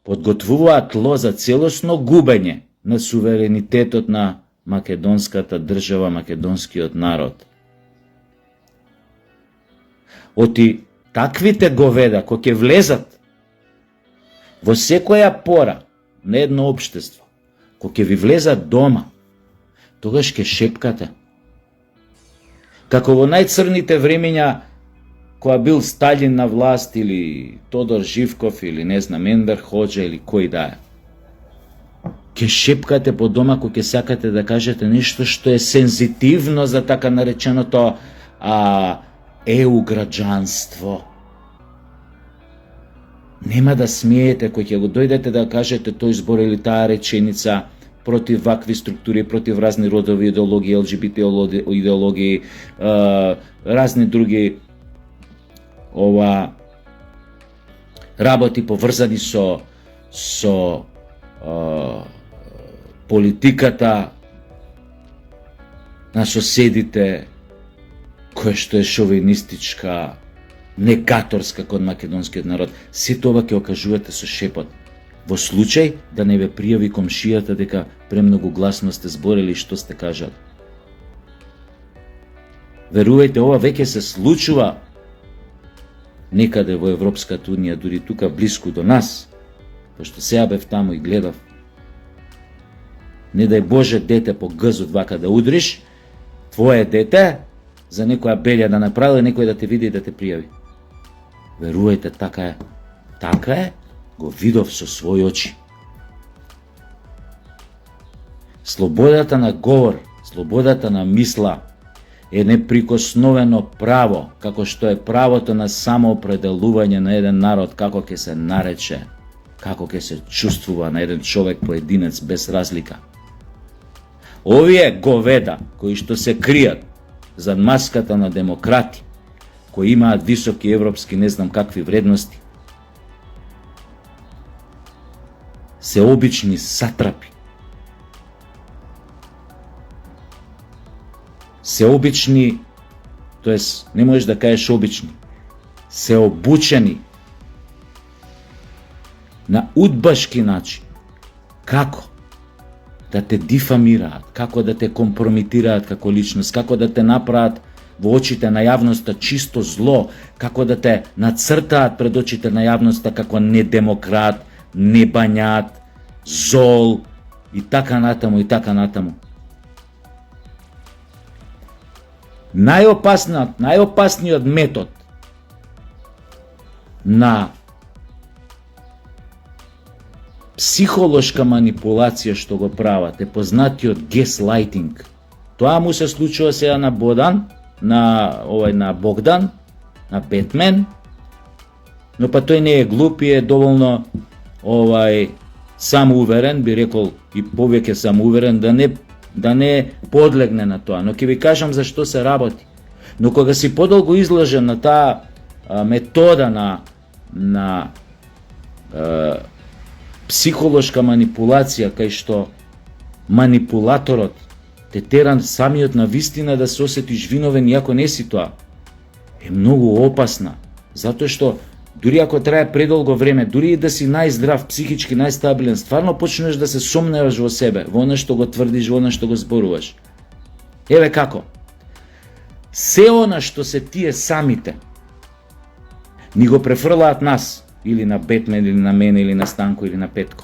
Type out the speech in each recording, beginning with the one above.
Подготвуваат тло за целосно губење на суверенитетот на македонската држава, македонскиот народ. Оти таквите говеда кои ќе влезат во секоја пора на едно општество, кои ќе ви влезат дома, тогаш ќе шепкате. Како во најцрните времења, која бил Сталин на власт, или Тодор Живков, или не знам, Енвер Хоџа, или кој да е. Ке шепкате по дома кој ќе сакате да кажете нешто што е сензитивно за така нареченото ЕУ граѓанство. Нема да смеете кој ќе го дојдете да кажете тој збор или таа реченица против вакви структури, против разни родови идеологии, ЛГБТ идеологии, разни други работи поврзани со политиката на соседите, која што е шовинистичка, негаторска кон македонскиот народ. Се тоа ќе окажувате со шепот. Во случај да не ве пријави комшијата дека премногу гласно сте зборили што сте кажали. Верувајте, ова веќе се случува некаде во Европската унија, дури тука блиску до нас, пошто сега бев таму и гледав. Не дај Боже дете по гзот вака да удриш, твое дете, за некоја белја да направи, некој да те види и да те пријави. Верувајте, така е. Така е, го видов со своји очи. Слободата на говор, слободата на мисла е неприкосновено право, како што е правото на самоопределување на еден народ, како ќе се нарече, како ќе се чувствува на еден човек поединец без разлика. Овие говеда кои што се кријат зад маската на демократи, кои имаат високи европски не знам какви вредности, се обични сатрапи. Се обични, тоест не можеш да кажеш обични, се обучени на удбашки начин. Како да те дифамираат, како да те компромитираат како личност, како да те направат во очите на јавноста чисто зло, како да те нацртаат пред очите на јавноста како недемократ, небањат, зол и така натаму и така натаму. Најопасниот метод на психолошка манипулација што го прават е познатиот геслайтинг. Тоа му се случува сега на на Богдан, на Бетмен, но па тој не е глуп и е доволно самоуверен, би рекол и повеќе самоуверен да не подлегне на тоа. Но ќе ви кажам за што се работи. Но кога си подолго изложен на таа метода на психолошка манипулација, кај што манипулаторот те теран самиот на вистина да се осетиш виновен, иако не си тоа, е многу опасна. Затоа што дури ако трае предолго време, дури и да си најздрав, психички најстабилен, стварно почнеш да се сомневаш во себе, во она што го тврдиш, во она што го зборуваш. Еве како. Се она што се тие самите ни го префрлаат нас, или на Бетмен, или на мене, или на Станко, или на Петко.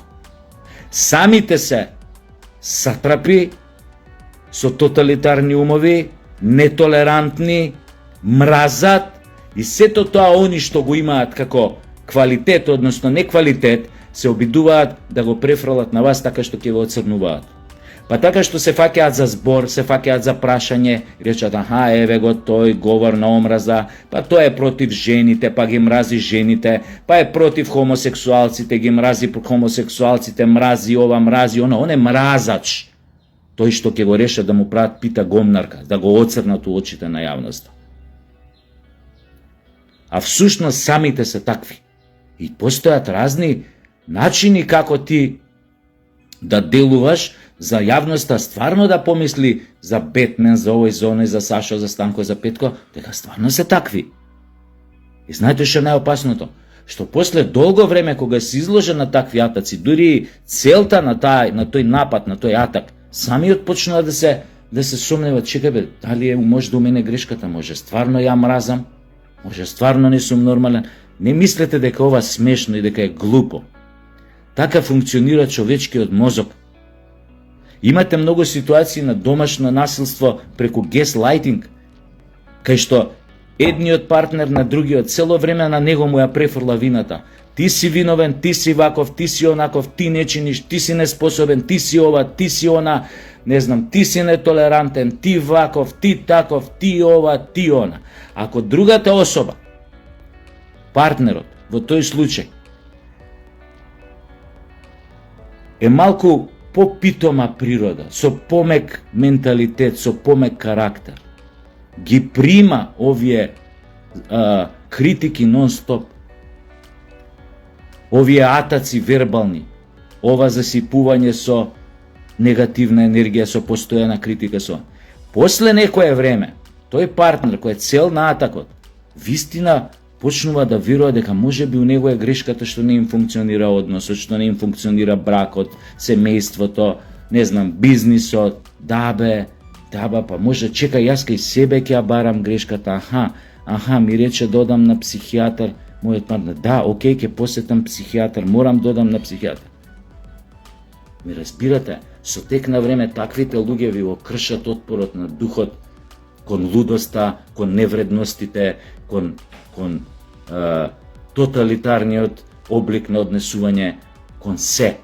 Самите се сатрапи со тоталитарни умови, нетолерантни, мразат, и сето тоа они што го имаат како квалитет, односно не квалитет, се обидуваат да го префрлат на вас така што ќе ве оцрнуваат. Па така што се фаќаат за збор, се фаќаат за прашање, речат, еве го тој говор на омраза, па тој е против жените, па ги мрази жените, па е против хомосексуалците, ги мрази хомосексуалците, мрази ова, мрази оно, он е мразач. Тој што ќе го реша да му прават пита гомнарка, да го оцрнат у очите на јавноста. а всушност самите се такви. И постојат разни начини како ти да делуваш за јавноста стварно да помисли за Бетмен, за овој, за оној, за Сашо, за Станко, за Петко, дека стварно се такви. И знаете што е најопасното? Што после долго време кога се изложен на такви атаци, дури целта на тој напад, на тој атак, самиот почнува да се сомневат, чекај бе, дали може да у мене грешката, може стварно ја мразам, може стварно не сум нормален. Не мислете дека ова смешно и дека е глупо. Така функционира човечкиот мозок. Имате многу ситуации на домашно насилство преку геслайтинг, кај што едниот партнер на другиот цело време на него му ја префрла вината. Ти си виновен, ти си ваков, ти си онаков, ти не чиниш, ти си неспособен, ти си ова, ти си она, не знам, ти си нетолерантен, ти ваков, ти таков, ти ова, ти она. Ако другата особа, партнерот, во тој случај, е малку попитома природа, со помек менталитет, со помек карактер, ги прима овие критики нон-стоп, овие атаци вербални, ова засипување со негативна енергија, со постојана критика, после некое време, тој партнер кој е цел на атакот, вистина почнува да верува дека може би у него е грешката што не им функционира односот, што не им функционира бракот, семејството, не знам, бизнисот, да бе, па може чекај, јас кај себе ќе ја барам грешката, ми рече да одам на психијатар, мојот партнер, да, окей, ќе посетам психијатар, морам да одам на психијатар. Ми разбирате, со тек на време таквите луѓе ви го кршат отпорот на духот кон лудоста, кон невредностите, кон тоталитарниот облик на однесување, кон се.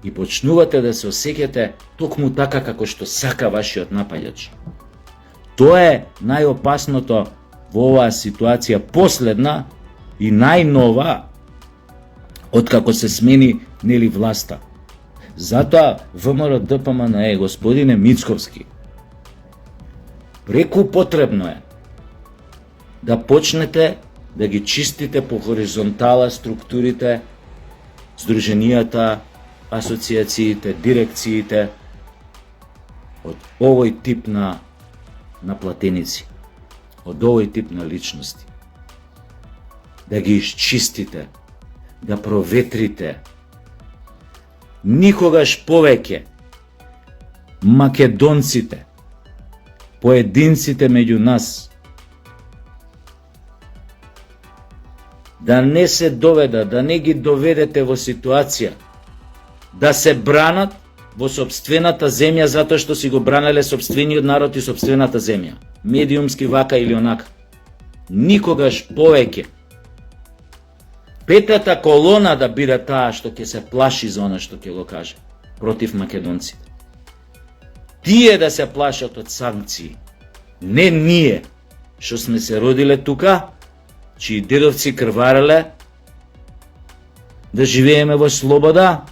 И почнувате да се осеќате токму така како што сака вашиот напаѓач. Тоа е најопасното во оваа ситуација, последна и најнова откако се смени нели власта. Затоа ВМРО ДПМН господине Мицковски, преку потребно е да почнете да ги чистите по хоризонтала структурите, здруженијата, асоциациите, дирекциите од овој тип на платеници, од овој тип на личности. Да ги изчистите, да проветрите. Никогаш повеќе македонците, поединците меѓу нас, да не се доведат, да не ги доведете во ситуација да се бранат во сопствената земја затоа што си го бранеле сопствениот народ и сопствената земја, медиумски вака или онака. Никогаш повеќе петата колона да биде таа што ќе се плаши за она што ќе го каже против македонците. Тие да се плашат од санкции, не ние што сме се родиле тука, чии дедовци крвареле да живееме во слобода,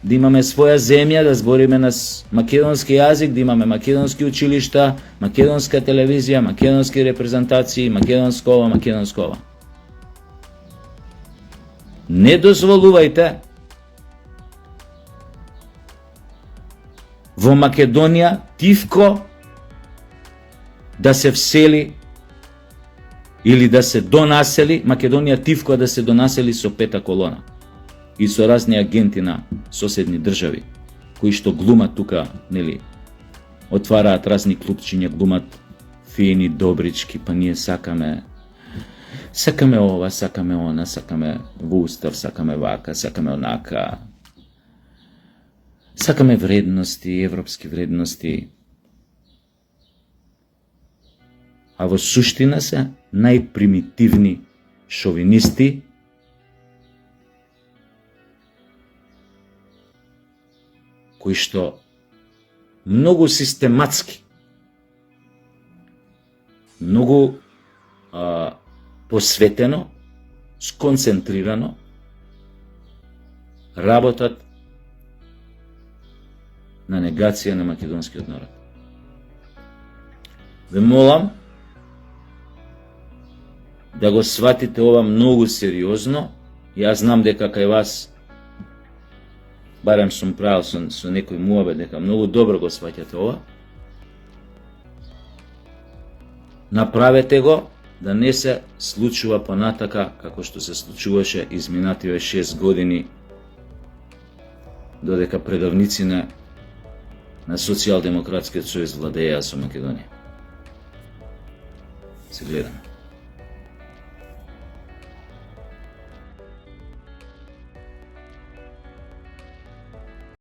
да имаме своја земја, да збориме на македонски јазик, да имаме македонски училишта, македонска телевизија, македонски репрезентации, македонско ова, македонско ова. Не дозволувајте во Македонија тивко да се всели или да се донасели, Македонија тивко да се донасели со пета колона и со разни агенти на соседни држави, кои што глумат тука, нели, отвараат разни клупчиња, глумат фини, добрички, па ние сакаме ова, сакаме она, сакаме во устав, сакаме вака, сакаме онака, сакаме вредности, европски вредности. А во суштина се најпримитивни шовинисти, кои што многу систематски, многу посветено, сконцентрирано работат на негација на македонскиот народ. Ве молам да го сватите ова многу сериозно. Јас знам дека кај вас, барем сум правил со некој муабет, дека многу добро го сваќате ова. Направете го, да не се случува понатака како што се случуваше изминативе 6 години, додека предавници на Социјалдемократскиот сојуз владееа со Македонија. Се гледаме.